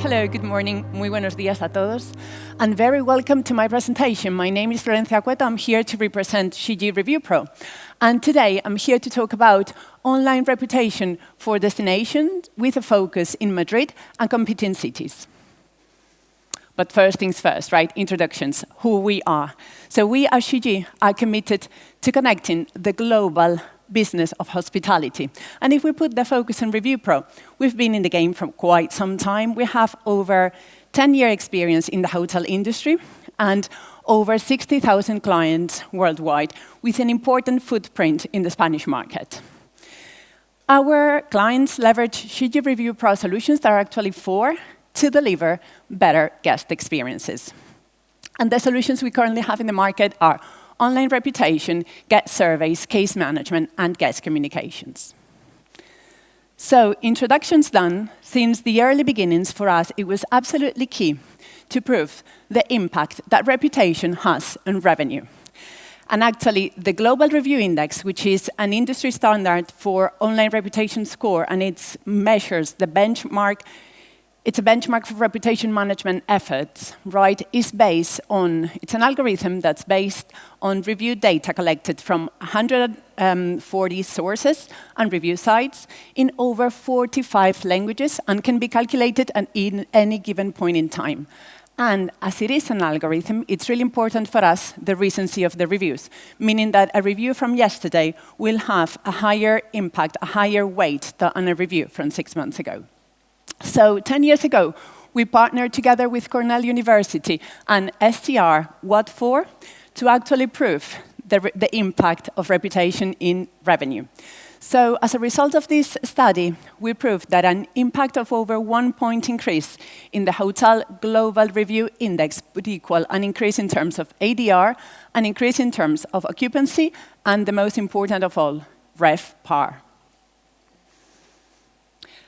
hello, good morning, muy buenos días a todos, and very welcome to my presentation. My name is Florencia Cueto. I'm here to represent Shiji ReviewPro. And today, I'm here to talk about online reputation for destinations with a focus in Madrid and competing cities. But first things first, right? Introductions, who we are. So we at Shiji are committed to connecting the global business of hospitality. And if we put the focus on ReviewPro, we've been in the game for quite some time. We have over 10-year experience in the hotel industry and over 60,000 clients worldwide with an important footprint in the Spanish market. Our clients leverage Shiji ReviewPro solutions that are actually to deliver better guest experiences. And the solutions we currently have in the market are online reputation, guest surveys, case management, and guest communications. So, introductions done. Since the early beginnings for us, it was absolutely key to prove the impact that reputation has on revenue. And actually, the Global Review Index, which is an industry standard for online reputation score, and it measures the benchmark. It's a benchmark for reputation management efforts, right? It's an algorithm that's based on review data collected from 140 sources and review sites in over 45 languages and can be calculated at any given point in time. And as it is an algorithm, it's really important for us, the recency of the reviews, meaning that a review from yesterday will have a higher impact, a higher weight than a review from 6 months ago. So 10 years ago, we partnered together with Cornell University and STR, What For, to actually prove the impact of reputation in revenue. So as a result of this study, we proved that an impact of over 1 point increase in the Hotel Global Review Index would equal an increase in terms of ADR, an increase in terms of occupancy, and the most important of all, RevPAR.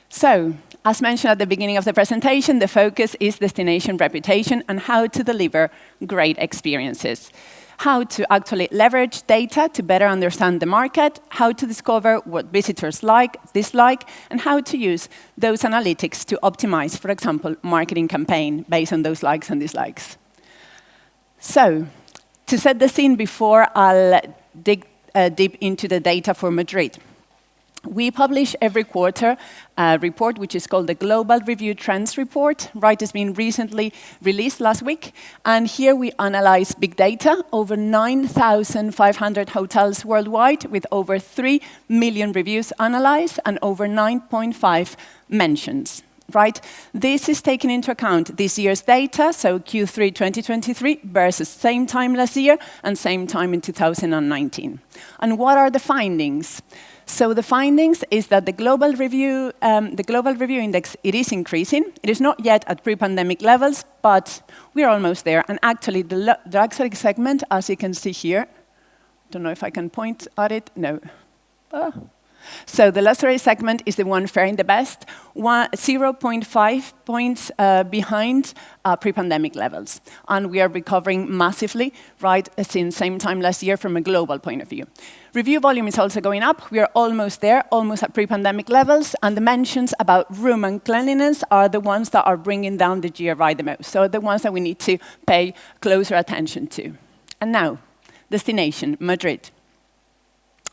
So, as mentioned at the beginning of the presentation, the focus is destination reputation and how to deliver great experiences. How to actually leverage data to better understand the market, how to discover what visitors like, dislike, and how to use those analytics to optimize, for example, marketing campaign based on those likes and dislikes. So, to set the scene before I'll dig deep into the data for Madrid. We publish every quarter a report which is called the Global Review Trends Report. Right, it's been recently released last week. And here we analyze big data, over 9,500 hotels worldwide with over 3 million reviews analyzed and over 9.5 mentions. Right? This is taking into account this year's data, so Q3 2023 versus same time last year and same time in 2019. And what are the findings? So the findings is that the Global Review Index, it is increasing. It is not yet at pre-pandemic levels, but we're almost there. And actually, the luxury segment, as you can see here, don't know if I can point at it. No. So the luxury segment is the one faring the best, 0.5 points behind pre-pandemic levels. And we are recovering massively, right, since same time last year from a global point of view. Review volume is also going up. We are almost there, almost at pre-pandemic levels. And the mentions about room and cleanliness are the ones that are bringing down the GRI the most. So the ones that we need to pay closer attention to. And now, destination, Madrid.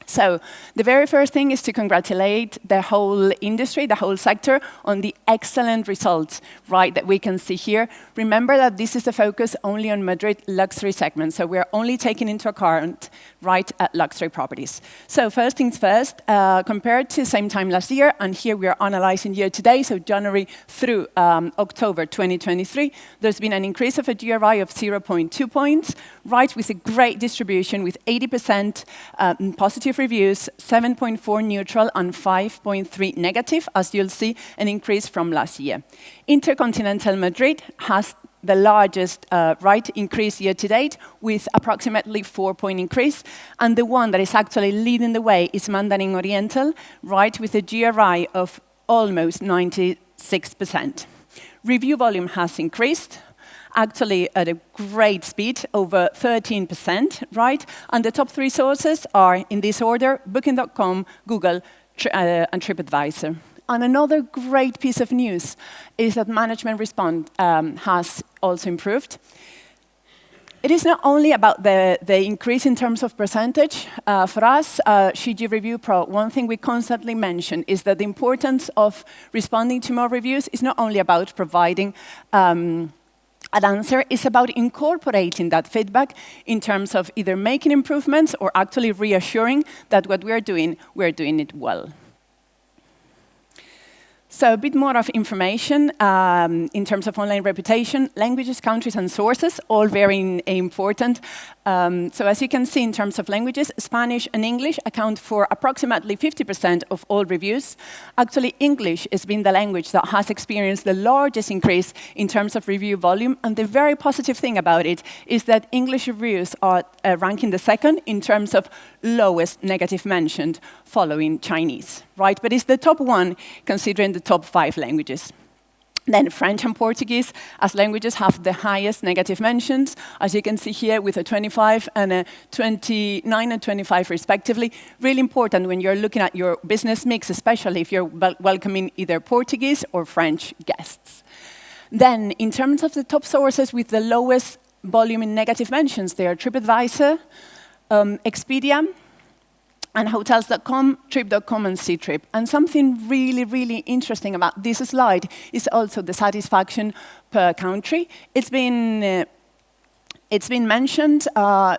So the very first thing is to congratulate the whole industry, the whole sector, on the excellent results, right, that we can see here. Remember that this is the focus only on Madrid luxury segment, so we're only taking into account, right, luxury properties. So first things first, compared to same time last year, and here we are analyzing year to date, so January through October 2023, there's been an increase of a GRI of 0.2 points, right, with a great distribution with 80% positive reviews, 7.4 neutral, and 5.3 negative, as you'll see, an increase from last year. Intercontinental Madrid has the largest increase year to date, with approximately 4-point increase. And the one that is actually leading the way is Mandarin Oriental, right, with a GRI of almost 96%. Review volume has increased, actually at a great speed, over 13%, right? And the top 3 sources are, in this order, Booking.com, Google, and TripAdvisor. And another great piece of news is that management response has also improved. It is not only about the increase in terms of percentage. For us, Shiji ReviewPro, one thing we constantly mention is that the importance of responding to more reviews is not only about providing an answer, it's about incorporating that feedback in terms of either making improvements or actually reassuring that what we're doing it well. So a bit more of information in terms of online reputation, languages, countries, and sources, all very important. So as you can see, in terms of languages, Spanish and English account for approximately 50% of all reviews. Actually, English has been the language that has experienced the largest increase in terms of review volume. And the very positive thing about it is that English reviews are ranking the second in terms of lowest negative mentioned, following Chinese, right? But it's the top one, considering the top 5 languages. Then French and Portuguese, as languages, have the highest negative mentions, as you can see here, with a 25 and a 29 and 25 respectively. Really important when you're looking at your business mix, especially if you're welcoming either Portuguese or French guests. Then, in terms of the top sources with the lowest volume in negative mentions, they are TripAdvisor, Expedia, and hotels.com, trip.com, and Ctrip. And something really, really interesting about this slide is also the satisfaction per country. It's been mentioned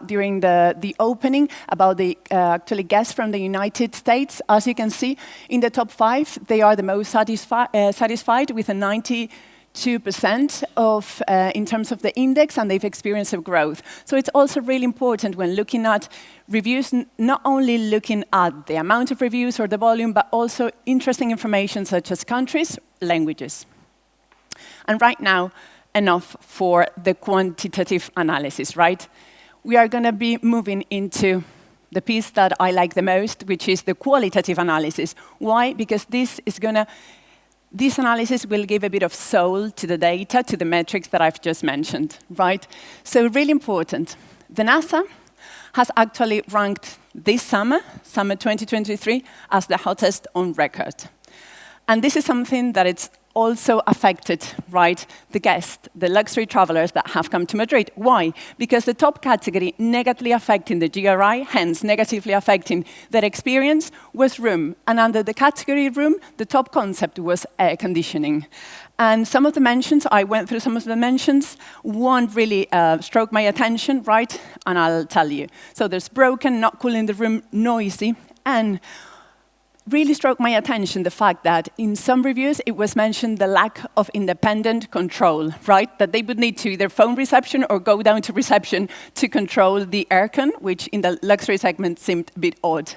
during the opening about the actually guests from the United States. As you can see, in the top 5, they are the most satisfied with a 92% of in terms of the index, and they've experienced a growth. So it's also really important when looking at reviews, not only looking at the amount of reviews or the volume, but also interesting information such as countries, languages. And right now, enough for the quantitative analysis, right? We are going to be moving into the piece that I like the most, which is the qualitative analysis. Why? Because this analysis will give a bit of soul to the data, to the metrics that I've just mentioned, right? So really important. The NASA has actually ranked this summer 2023, as the hottest on record. And this is something that it's also affected, right, the guests, the luxury travelers that have come to Madrid. Why? Because the top category negatively affecting the GRI, hence negatively affecting their experience, was room. And under the category room, the top concept was air conditioning. And some of the mentions, I went through some of the mentions, one really struck my attention, right, and I'll tell you. So there's broken, not cool in the room, noisy, and really struck my attention the fact that in some reviews it was mentioned the lack of independent control, right? That they would need to either phone reception or go down to reception to control the aircon, which in the luxury segment seemed a bit odd.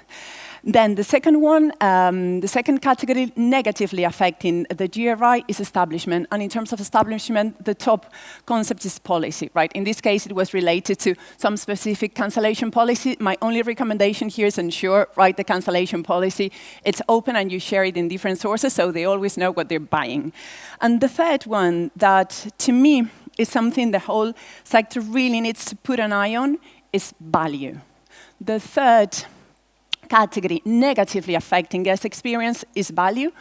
Then the second one, the second category negatively affecting the GRI is establishment. And in terms of establishment, the top concept is policy, right? In this case, it was related to some specific cancellation policy. My only recommendation here is ensure, right, the cancellation policy. It's open and you share it in different sources, so they always know what they're buying. And the third one that, to me, is something the whole sector really needs to put an eye on is value. The third category negatively affecting guest experience is value,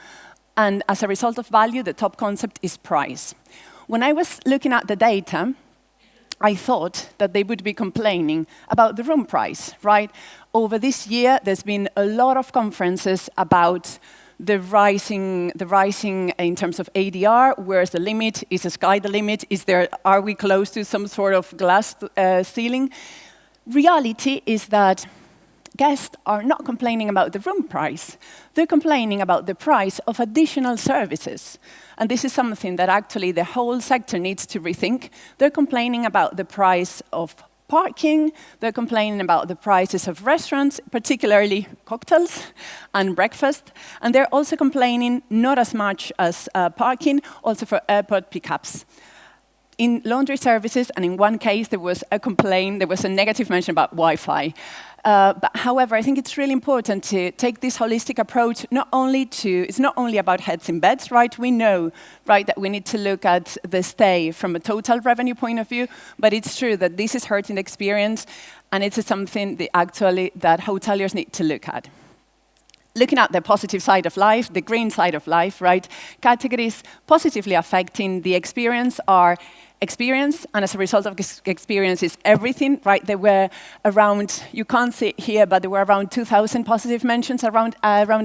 and as a result of value, the top concept is price. When I was looking at the data, I thought that they would be complaining about the room price, right? Over this year, there's been a lot of conferences about the rising in terms of ADR. Where's the limit? Is the sky the limit? Are we close to some sort of glass ceiling? Reality is that guests are not complaining about the room price. They're complaining about the price of additional services. And this is something that actually the whole sector needs to rethink. They're complaining about the price of parking. They're complaining about the prices of restaurants, particularly cocktails and breakfast. And they're also complaining, not as much as parking, also for airport pickups. In laundry services, and in one case, there was a complaint, there was a negative mention about Wi-Fi. But however, I think it's really important to take this holistic approach. It's not only about heads in beds, right? We know, right, that we need to look at the stay from a total revenue point of view. But it's true that this is hurting the experience, and it's something that hoteliers need to look at. looking at the positive side of life, the green side of life, right? Categories positively affecting the experience are experience, and as a result of experience is everything, right? There were around, you can't see it here, but there were around 2,000 positive mentions around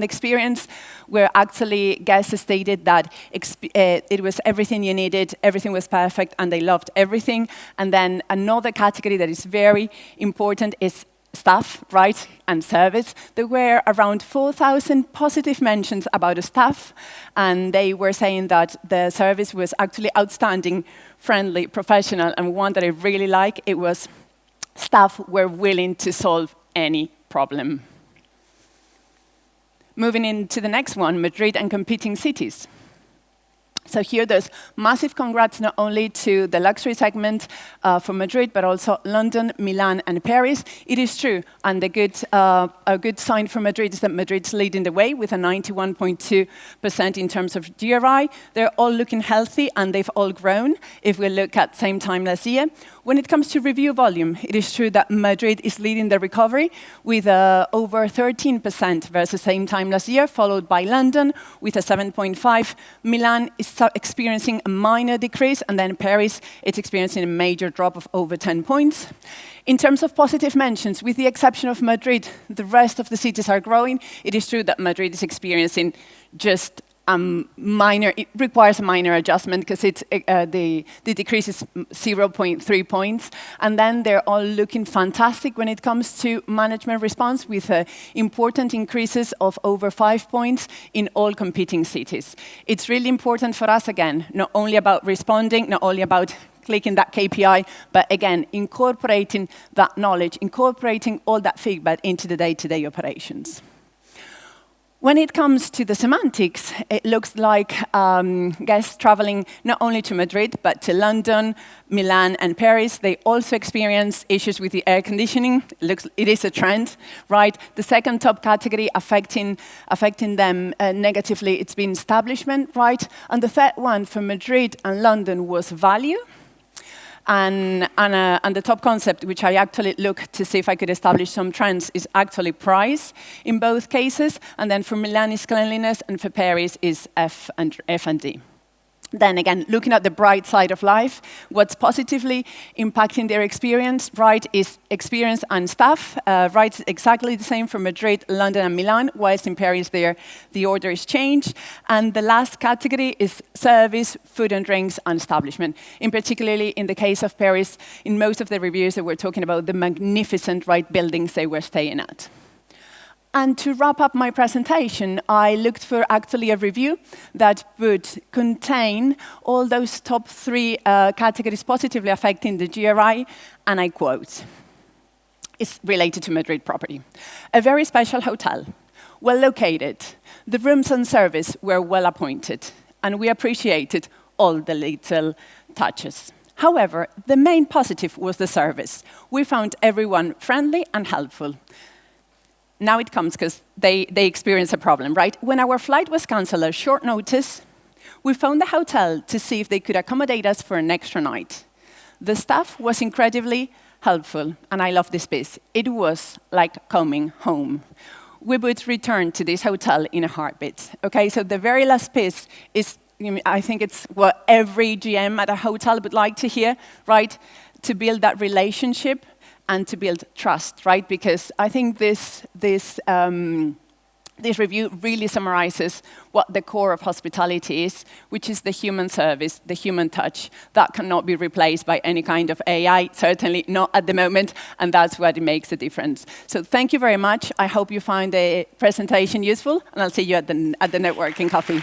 experience, where actually guests stated that it was everything you needed, everything was perfect, and they loved everything. And then another category that is very important is staff, right, and service. There were around 4,000 positive mentions about the staff, and they were saying that the service was actually outstanding, friendly, professional, and one that I really like, it was staff were willing to solve any problem. Moving into the next one, Madrid and competing cities. So here there's massive congrats not only to the luxury segment for Madrid, but also London, Milan, and Paris. It is true, and a good sign for Madrid is that Madrid's leading the way with a 91.2% in terms of GRI. They're all looking healthy, and they've all grown if we look at same time last year. When it comes to review volume, it is true that Madrid is leading the recovery with over 13% versus same time last year, followed by London with a 7.5. Milan is experiencing a minor decrease, and then Paris is experiencing a major drop of over 10 points. In terms of positive mentions, with the exception of Madrid, the rest of the cities are growing. It is true that Madrid is experiencing just it requires a minor adjustment because the decrease is 0.3 points. And then they're all looking fantastic when it comes to management response, with important increases of over 5 points in all competing cities. It's really important for us, again, not only about responding, not only about clicking that KPI, but again, incorporating that knowledge, incorporating all that feedback into the day-to-day operations. When it comes to the semantics, it looks like guests traveling not only to Madrid, but to London, Milan, and Paris, they also experience issues with the air conditioning. It is a trend, right? The second top category affecting them negatively, it's been establishment, right? And the third one for Madrid and London was value. And the top concept, which I actually looked to see if I could establish some trends, is actually price in both cases. And then for Milan is cleanliness, and for Paris is F&D. Then again, looking at the bright side of life, what's positively impacting their experience, right, is experience and staff. Right, exactly the same for Madrid, London, and Milan, whilst in Paris the order is changed. And the last category is service, food and drinks, and establishment. In particularly in the case of Paris, in most of the reviews they were talking about the magnificent, right, buildings they were staying at. And to wrap up my presentation, I looked for actually a review that would contain all those top 3 categories positively affecting the GRI, and I quote, it's related to Madrid property. A very special hotel, well located. The rooms and service were well appointed, and we appreciated all the little touches. However, the main positive was the service. We found everyone friendly and helpful. Now it comes because they experienced a problem, right? When our flight was cancelled at short notice, we phoned the hotel to see if they could accommodate us for an extra night. The staff was incredibly helpful, and I love this piece. It was like coming home. We would return to this hotel in a heartbeat. Okay, so the very last piece is, I think it's what every GM at a hotel would like to hear, right? To build that relationship and to build trust, right? Because I think this review really summarizes what the core of hospitality is, which is the human service, the human touch. That cannot be replaced by any kind of AI, certainly not at the moment, and that's what it makes a difference. So thank you very much. I hope you find the presentation useful, and I'll see you at the networking coffee.